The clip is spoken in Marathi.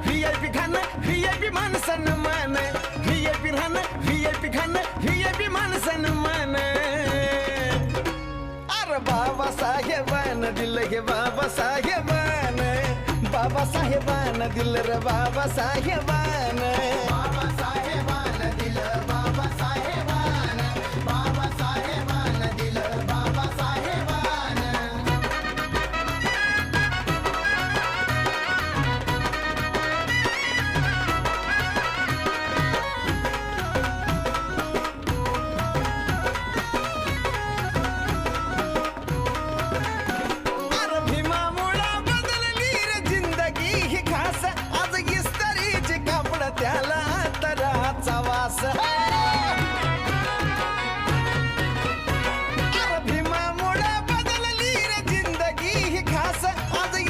VIP खाणं VIP मान सन्मान VIP राहणं VIP खाणं VIP मान सन्मान अरे बाबासाहेबानं दिलं हे बाबासाहेबानं बाबासाहेबानं दिलं रे बाबासाहेबानं बाबासाहेबानं दिलं बाबासाहेब